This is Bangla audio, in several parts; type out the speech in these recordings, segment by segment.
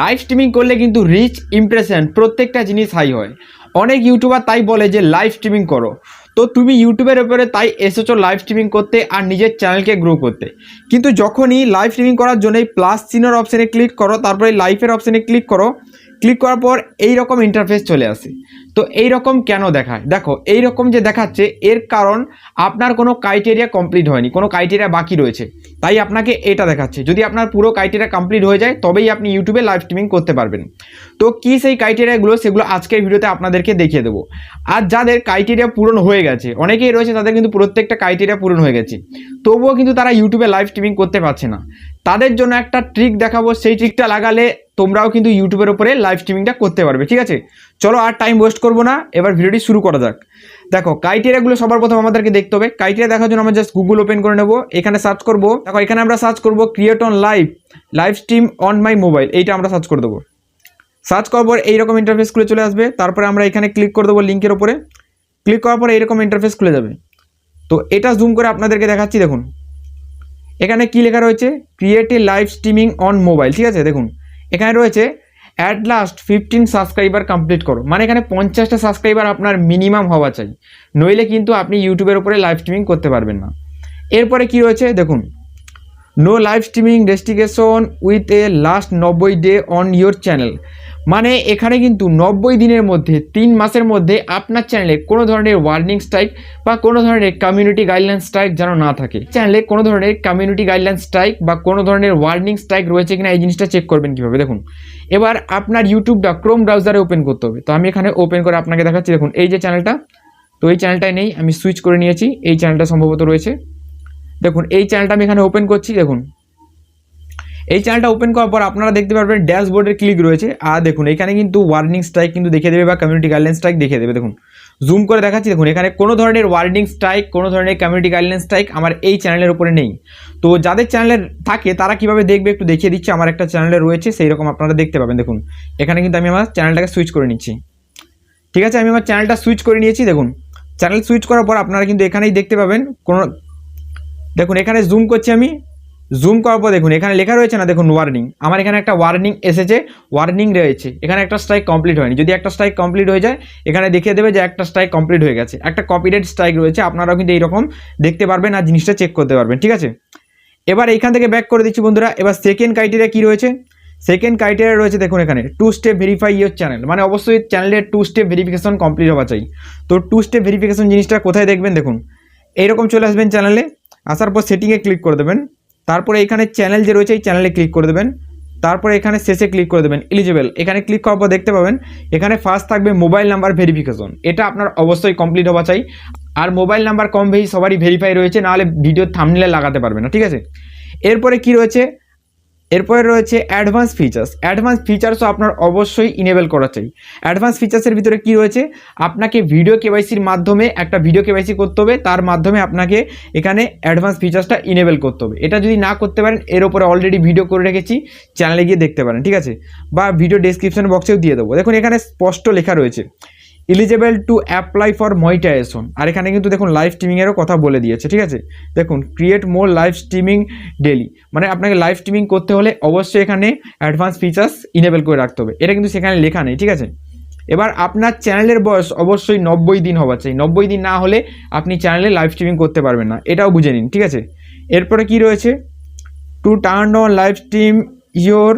লাইভ স্ট্রিমিং করলে কিন্তু রিচ ইমপ্রেশন প্রত্যেকটা জিনিস হাই হয়। অনেক ইউটিউবার তাই বলে যে লাইভ স্ট্রিমিং করো, তো তুমি ইউটিউবের উপরে তাই এসেছো লাইভ স্ট্রিমিং করতে আর নিজের চ্যানেলকে গ্রো করতে। কিন্তু যখনই লাইভ স্ট্রিমিং করার জন্য এই প্লাস চিহ্নের অপশানে ক্লিক করো, তারপরে লাইভের অপশানে ক্লিক করো, ক্লিক করার পর এই রকম ইন্টারফেস চলে আসে। তো এই রকম কেন দেখায়? দেখো এই রকম যে দেখাচ্ছে এর কারণ আপনার কোনো ক্রাইটেরিয়া কমপ্লিট হয়নি, কোনো ক্রাইটেরিয়া বাকি রয়েছে, তাই আপনাকে এটা দেখাচ্ছে। যদি আপনার পুরো ক্রাইটেরিয়া কমপ্লিট হয়ে যায় তবেই আপনি ইউটিউবে লাইভ স্ট্রিমিং করতে পারবেন। তো কি সেই ক্রাইটেরিয়াগুলো, সেগুলো আজকের ভিডিওতে আপনাদেরকে দেখিয়ে দেবো। আর যাদের ক্রাইটেরিয়া পূরণ হয়ে গেছে, অনেকেই রয়েছে তাদের কিন্তু প্রত্যেকটা ক্রাইটেরিয়া পূরণ হয়ে গেছে, তবুও কিন্তু তারা ইউটিউবে লাইভ স্ট্রিমিং করতে পারছে না, তাদের জন্য একটা ট্রিক দেখাবো। সেই ট্রিকটা লাগালে তোমরাও কিন্তু ইউটিউবের উপরে লাইভ স্ট্রিমিংটা করতে পারবে। ঠিক আছে, চলো আর টাইম ওয়েস্ট করবো না, এবার ভিডিওটি শুরু করা যাক। দেখো ক্রাইটেরিয়াগুলো সবার প্রথম আমাদেরকে দেখতে হবে। ক্রাইটেরিয়া দেখার জন্য আমরা জাস্ট গুগল ওপেন করে নেবো, এখানে সার্চ করবো। দেখো এখানে আমরা সার্চ করবো create on live stream on my mobile, এইটা আমরা সার্চ করে দেবো। সার্চ করার পর এইরকম ইন্টারফেস খুলে চলে আসবে। তারপরে আমরা এখানে ক্লিক করে দেবো লিঙ্কের ওপরে। ক্লিক করার পর এইরকম ইন্টারফেস খুলে যাবে। তো এটা জুম করে আপনাদেরকে দেখাচ্ছি। দেখুন এখানে কি লেখা রয়েছে, create a live streaming on mobile. ঠিক আছে, দেখুন এখানে রয়েছে অ্যাট লাস্ট 15 সাবস্ক্রাইবার কমপ্লিট করো, মানে এখানে 50টা সাবস্ক্রাইবার আপনার মিনিমাম হওয়া চাই, নইলে কিন্তু আপনি ইউটিউবের উপরে লাইভ স্ট্রিমিং করতে পারবেন না। এরপরে কি রয়েছে দেখুন, no live streaming restriction with a last 90 day on your channel, মানে এখানে কিন্তু 90 দিনের মধ্যে 3 মাসের মধ্যে আপনার চ্যানেলে কোনো ধরনের ওয়ার্নিং স্ট্রাইক বা কোনো ধরনের কমিউনিটি গাইডলাইন স্ট্রাইক যেন না থাকে। চ্যানেলে কোনো ধরনের কমিউনিটি গাইডলাইন স্ট্রাইক বা কোনো ধরনের ওয়ার্নিং স্ট্রাইক রয়েছে কিনা এই জিনিসটা চেক করবেন কীভাবে, দেখুন এবার আপনার ইউটিউবটা ক্রোম ব্রাউজারে ওপেন করতে হবে। তো আমি এখানে ওপেন করে আপনাকে দেখাচ্ছি। দেখুন এই যে চ্যানেলটা, তো এই চ্যানেলটাই নেই, আমি সুইচ করে নিয়েছি, এই চ্যানেলটা সম্ভবত রয়েছে। দেখুন এই চ্যানেলটা আমি এখানে ওপেন করছি। দেখুন এই চ্যানেলটা ওপেন করার পর আপনারা দেখতে পারবেন ড্যাশবোর্ডের ক্লিক রয়েছে, আর দেখুন এখানে কিন্তু ওয়ার্নিং স্ট্রাইক কিন্তু দেখিয়ে দেবে বা কমিউনিটি গাইডলাইন স্ট্রাইক দেখিয়ে দেবে। দেখুন জুম করে দেখাচ্ছি, দেখুন এখানে কোনো ধরনের ওয়ার্নিং স্ট্রাইক, কোনো ধরনের কমিউনিটি গাইডলাইন স্ট্রাইক আমার এই চ্যানেলের উপরে নেই। তো যাদের চ্যানেলের থাকে তারা কিভাবে দেখবে একটু দেখিয়ে দিচ্ছি। আমার একটা চ্যানেলে রয়েছে, সেই রকম আপনারা দেখতে পাবেন। দেখুন এখানে কিন্তু আমি আমার চ্যানেলটাকে সুইচ করে নিচ্ছি। ঠিক আছে, আমি আমার চ্যানেলটা সুইচ করে নিয়েছি। দেখুন চ্যানেল সুইচ করার পর আপনারা কিন্তু এখানেই দেখতে পাবেন কোনো, দেখুন এখানে জুম করছি আমি, জুম করার পর দেখুন এখানে লেখা রয়েছে না, দেখুন ওয়ার্নিং, আমার এখানে একটা ওয়ার্নিং এসেছে, ওয়ার্নিং রয়েছে, এখানে একটা স্ট্রাইক কমপ্লিট হয়নি। যদি একটা স্ট্রাইক কমপ্লিট হয়ে যায় এখানে দেখিয়ে দেবে যে একটা স্ট্রাইক কমপ্লিট হয়ে গেছে, একটা কপিরাইট স্ট্রাইক রয়েছে। আপনারাও কিন্তু এইরকম দেখতে পারবেন আর জিনিসটা চেক করতে পারবেন। ঠিক আছে, এবার এইখান থেকে ব্যাক করে দিচ্ছি বন্ধুরা। এবার সেকেন্ড ক্রাইটেরিয়া কী রয়েছে, সেকেন্ড ক্রাইটেরিয়া রয়েছে দেখুন এখানে 2 স্টেপ ভেরিফাই ইয়োর চ্যানেল, মানে অবশ্যই চ্যানেলের 2 স্টেপ ভেরিফিকেশন কমপ্লিট হওয়া চাই। তো 2 স্টেপ ভেরিফিকেশন জিনিসটা কোথায় দেখবেন, দেখুন এইরকম চলে আসবেন চ্যানেলে, আসার পর সেটিংয়ে ক্লিক করে দেবেন। তারপরে এখানে চ্যানেল যে রয়েছে এই চ্যানেলে ক্লিক করে দেবেন। তারপরে এখানে শেষে ক্লিক করে দেবেন এলিজিবল, এখানে ক্লিক করার পর দেখতে পাবেন এখানে ফার্স্ট থাকবে মোবাইল নাম্বার ভেরিফিকেশন, এটা আপনার অবশ্যই কমপ্লিট হওয়া চাই। আর মোবাইল নাম্বার কম বেশি সবারই ভেরিফাই রয়েছে, নাহলে ভিডিওর থাম্বনেলে লাগাতে পারবে না। ঠিক আছে, এরপরে কি রয়েছে, এরপরে রয়েছে অ্যাডভান্স ফিচার্স। অ্যাডভান্স ফিচার্সও আপনার অবশ্যই ইনেবল করা চাই। অ্যাডভান্স ফিচার্সের ভিতরে কি রয়েছে, আপনাকে ভিডিও কেওয়াইসির মাধ্যমে একটা ভিডিও কেওয়াইসি করতে হবে, তার মাধ্যমে আপনাকে এখানে অ্যাডভান্স ফিচার্সটা ইনেবল করতে হবে। এটা যদি না করতে পারেন এর উপরে অলরেডি ভিডিও করে রেখেছি, চ্যানেলে গিয়ে দেখতে পারেন। ঠিক আছে, বা ভিডিও ডেসক্রিপশন বক্সেও দিয়ে দেবো। দেখুন এখানে স্পষ্ট লেখা রয়েছে eligible to apply for monetisation, আর এখানে কিন্তু দেখুন লাইভ স্ট্রিমিংয়েরও কথা বলে দিয়েছে। ঠিক আছে, দেখুন ক্রিয়েট মোর লাইভ স্ট্রিমিং ডেলি, মানে আপনাকে লাইভ স্ট্রিমিং করতে হলে অবশ্যই এখানে অ্যাডভান্স ফিচার্স ইনেবল করে রাখতে হবে, এটা কিন্তু সেখানে লেখা নেই। ঠিক আছে, এবার আপনার চ্যানেলের বয়স অবশ্যই 90 দিন হওয়া চাই, 90 দিন না হলে আপনি চ্যানেলে লাইভ স্ট্রিমিং করতে পারবেন না, এটাও বুঝে নিন। ঠিক আছে, এরপরে কি রয়েছে, to turn on live stream your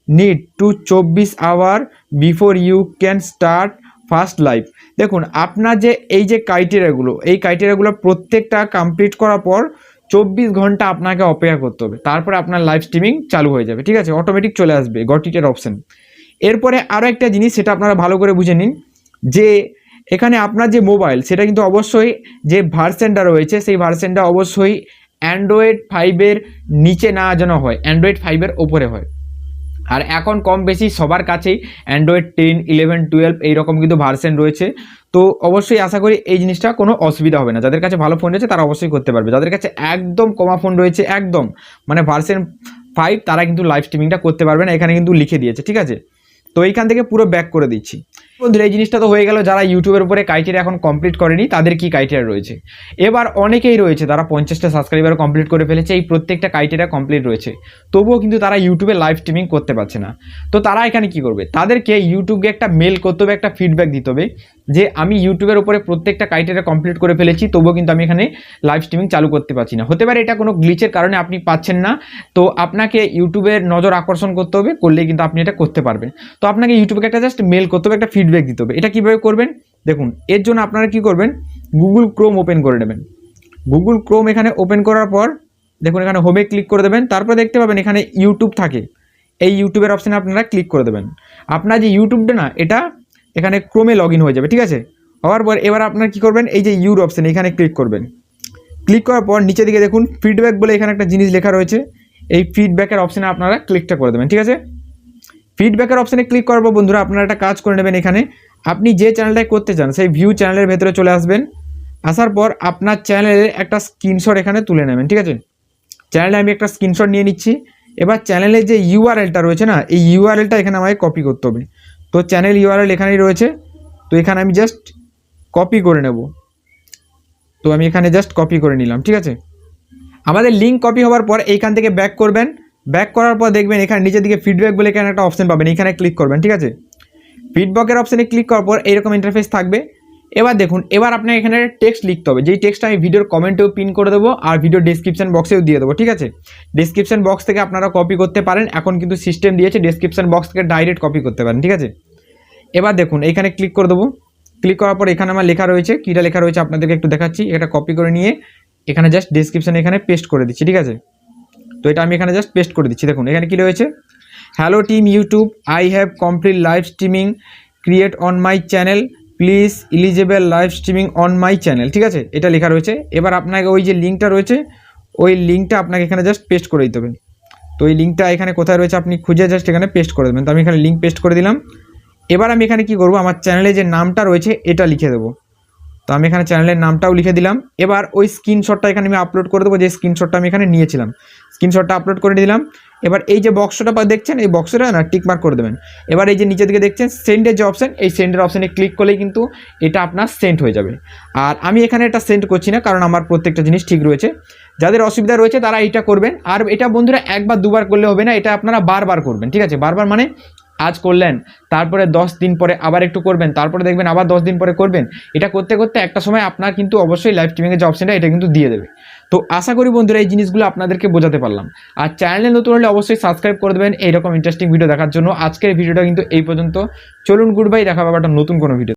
need to 24 hour before you can start first live. দেখুন আপনার যে এই যে ক্রাইটেরিয়াগুলো, এই ক্রাইটেরিয়াগুলো প্রত্যেকটা কমপ্লিট করার পর 24 ঘন্টা আপনাকে অপেক্ষা করতে হবে, তারপরে আপনার লাইভ স্ট্রিমিং চালু হয়ে যাবে। ঠিক আছে, অটোমেটিক চলে আসবে গট ইটের অপশান। এরপরে আরও একটা জিনিস, সেটা আপনারা ভালো করে বুঝে নিন, যে এখানে আপনার যে মোবাইল সেটা কিন্তু অবশ্যই যে ভার্সনটা রয়েছে সেই ভার্সনটা অবশ্যই অ্যান্ড্রয়েড 5-এর নিচে না যেন হয়, অ্যান্ড্রয়েড 5-এর ওপরে হয়। আর এখন কম বেশি সবার কাছেই অ্যান্ড্রয়েড 10, 11, 12 এইরকম কিন্তু ভার্সন রয়েছে। তো অবশ্যই আশা করি এই জিনিসটা কোনো অসুবিধা হবে না, যাদের কাছে ভালো ফোন রয়েছে তারা অবশ্যই করতে পারবে। যাদের কাছে একদম কমা ফোন রয়েছে, একদম মানে ভার্সন 5, তারা কিন্তু লাইভ স্ট্রিমিংটা করতে পারবে না, এখানে কিন্তু লিখে দিয়েছে। ঠিক আছে, তো এইখান থেকে পুরো ব্যাক করে দিচ্ছি। বন্ধুরা এই জিনিসটা তো হয়ে গেল, যারা ইউটিউবের উপরে ক্রাইটেরিয়া এখন কমপ্লিট করেনি তাদের কি ক্রাইটেরিয়া রয়েছে। এবার অনেকেই রয়েছে তারা 50টা সাবস্ক্রাইবার কমপ্লিট করে ফেলেছে, এই প্রত্যেকটা ক্রাইটেরিয়া কমপ্লিট রয়েছে, তবুও কিন্তু তারা ইউটিউবে লাইভ স্ট্রিমিং করতে পারছে না। তো তারা এখানে কি করবে, তাদেরকে ইউটিউবকে একটা মেল করতে হবে, একটা ফিডব্যাক দিতে হবে যে আমি ইউটিউবের উপরে প্রত্যেকটা ক্রাইটেরিয়া কমপ্লিট করে ফেলেছি, তবুও কিন্তু আমি এখানে লাইভ স্ট্রিমিং চালু করতে পারছি না। হতে পারে এটা কোনো গ্লিচের কারণে আপনি পাচ্ছেন না, তো আপনাকে ইউটিউবের নজর আকর্ষণ করতে হবে, করলে কিন্তু আপনি এটা করতে পারবেন। তো আপনাকে ইউটিউবকে একটা জাস্ট মেল করতে হবে, একটা ফিডব্যাক দিতে হবে। এটা কীভাবে করবেন দেখুন, এর জন্য আপনারা কি করবেন, গুগল ক্রোম ওপেন করে নেবেন। গুগল ক্রোম এখানে ওপেন করার পর দেখুন এখানে হোমে ক্লিক করে দেবেন, তারপরে দেখতে পাবেন এখানে ইউটিউব থাকে, এই ইউটিউবের অপশানে আপনারা ক্লিক করে দেবেন। আপনার যে ইউটিউবটা না এটা এখানে ক্রোমে লগ ইন হয়ে যাবে, ঠিক আছে। হওয়ার পর এবার আপনারা কী করবেন, এই যে ইউর অপশান এখানে ক্লিক করবেন। ক্লিক করার পর নিচের দিকে দেখুন ফিডব্যাক বলে এখানে একটা জিনিস লেখা রয়েছে, এই ফিডব্যাকের অপশানে আপনারা ক্লিকটা করে দেবেন, ঠিক আছে। ফিডব্যাকের অপশানে ক্লিক করার পর বন্ধুরা আপনারা একটা কাজ করে নেবেন, এখানে আপনি যে চ্যানেলটায় করতে চান সেই ভিউ চ্যানেলের ভেতরে চলে আসবেন। আসার পর আপনার চ্যানেলের একটা স্ক্রিনশট এখানে তুলে নেবেন, ঠিক আছে। চ্যানেলে আমি একটা স্ক্রিনশট নিয়ে নিচ্ছি। এবার চ্যানেলের যে ইউআরএলটা রয়েছে না, এই ইউআরএলটা এখানে আমাকে কপি করতে হবে। তো চ্যানেল ইউআরএল এখানেই রয়েছে, তো এখানে আমি জাস্ট কপি করে নেব। তো আমি এখানে জাস্ট কপি করে নিলাম, ঠিক আছে। আমাদের লিঙ্ক কপি হওয়ার পর এইখান থেকে ব্যাক করবেন। ব্যাক করার পর দেখবেন এখানে নিচের দিকে ফিডব্যাক বলে এখানে একটা অপশন পাবেন, এখানে ক্লিক করবেন, ঠিক আছে। ফিডব্যাকের অপশানে ক্লিক করার পর এইরকম ইন্টারফেস থাকবে। এবার দেখুন এবার আপনার এখানে টেক্সট লিখতে হবে, যেই টেক্সটটা আমি ভিডিওর কমেন্টেও পিন করে দেবো আর ভিডিও ডেসক্রিপশন বক্সেও দিয়ে দেবো, ঠিক আছে। ডেসক্রিপশন বক্স থেকে আপনারা কপি করতে পারেন, এখন কিন্তু সিস্টেম দিয়েছে ডেসক্রিপশন বক্স থেকে ডাইরেক্ট কপি করতে পারেন, ঠিক আছে। এবার দেখুন এইখানে ক্লিক করে দেবো। ক্লিক করার পর এখানে আমার লেখা রয়েছে, কীটা লেখা রয়েছে আপনাদেরকে একটু দেখাচ্ছি। এটা কপি করে নিয়ে এখানে জাস্ট ডেসক্রিপশানে এখানে পেস্ট করে দিচ্ছি, ঠিক আছে। তো এটা আমি এখানে জাস্ট পেস্ট করে দিচ্ছি। দেখুন এখানে কী রয়েছে, hello team YouTube, I have complete live streaming create on my channel, please eligible live streaming on my channel, ঠিক আছে, এটা লেখা রয়েছে। এবার আপনাকে ওই যে লিঙ্কটা রয়েছে ওই লিঙ্কটা আপনাকে এখানে জাস্ট পেস্ট করে দিতে হবে। তো এই লিঙ্কটা এখানে কোথায় রয়েছে আপনি খুঁজে জাস্ট এখানে পেস্ট করে দেবেন। তো আমি এখানে লিঙ্ক পেস্ট করে দিলাম। এবার আমি এখানে কি করব, আমার চ্যানেলে যে নামটা রয়েছে এটা লিখে দেবো। তো আমি এখানে চ্যানেলের নামটাও লিখে দিলাম। এবার ওই স্ক্রিনশটটা এখানে আমি আপলোড করে দেবো, যে স্ক্রিনশটটা আমি এখানে নিয়েছিলাম, স্ক্রিনশটটা আপলোড করে দিলাম। এবার এই যে বক্সটা দেখছেন এই বক্সটা না টিক মার্ক করে দেবেন। এবার এই যে নিচের দিকে দেখছেন সেন্ডের যে অপশান, এই সেন্ডের অপশানে ক্লিক করলেই কিন্তু এটা আপনার সেন্ড হয়ে যাবে। আর আমি এখানে এটা সেন্ড করছি না, কারণ আমার প্রত্যেকটা জিনিস ঠিক রয়েছে। যাদের অসুবিধা রয়েছে তারা এটা করবেন। আর এটা বন্ধুরা একবার দুবার করলে হবে না, এটা আপনারা বারবার করবেন, ঠিক আছে। বারবার মানে আজ করলেন, তারপরে 10 দিন পরে আবার একটু করবেন, তারপরে দেখবেন আবার 10 দিন পরে করবেন। এটা করতে করতে একটা সময় আপনার কিন্তু অবশ্যই লাইভ স্ট্রিমিংয়ের যে অপশনটা এটা কিন্তু দিয়ে দেবে। তো আশা করি বন্ধুরা এই জিনিসগুলো আপনাদেরকে বোঝাতে পারলাম। আর চ্যানেলে নতুন হলে অবশ্যই সাবস্ক্রাইব করে দেবেন এইরকম ইন্টারেস্টিং ভিডিও দেখার জন্য। আজকের ভিডিওটা কিন্তু এই পর্যন্ত। চলুন গুড বাই, দেখা হবে একটা নতুন কোনো ভিডিও।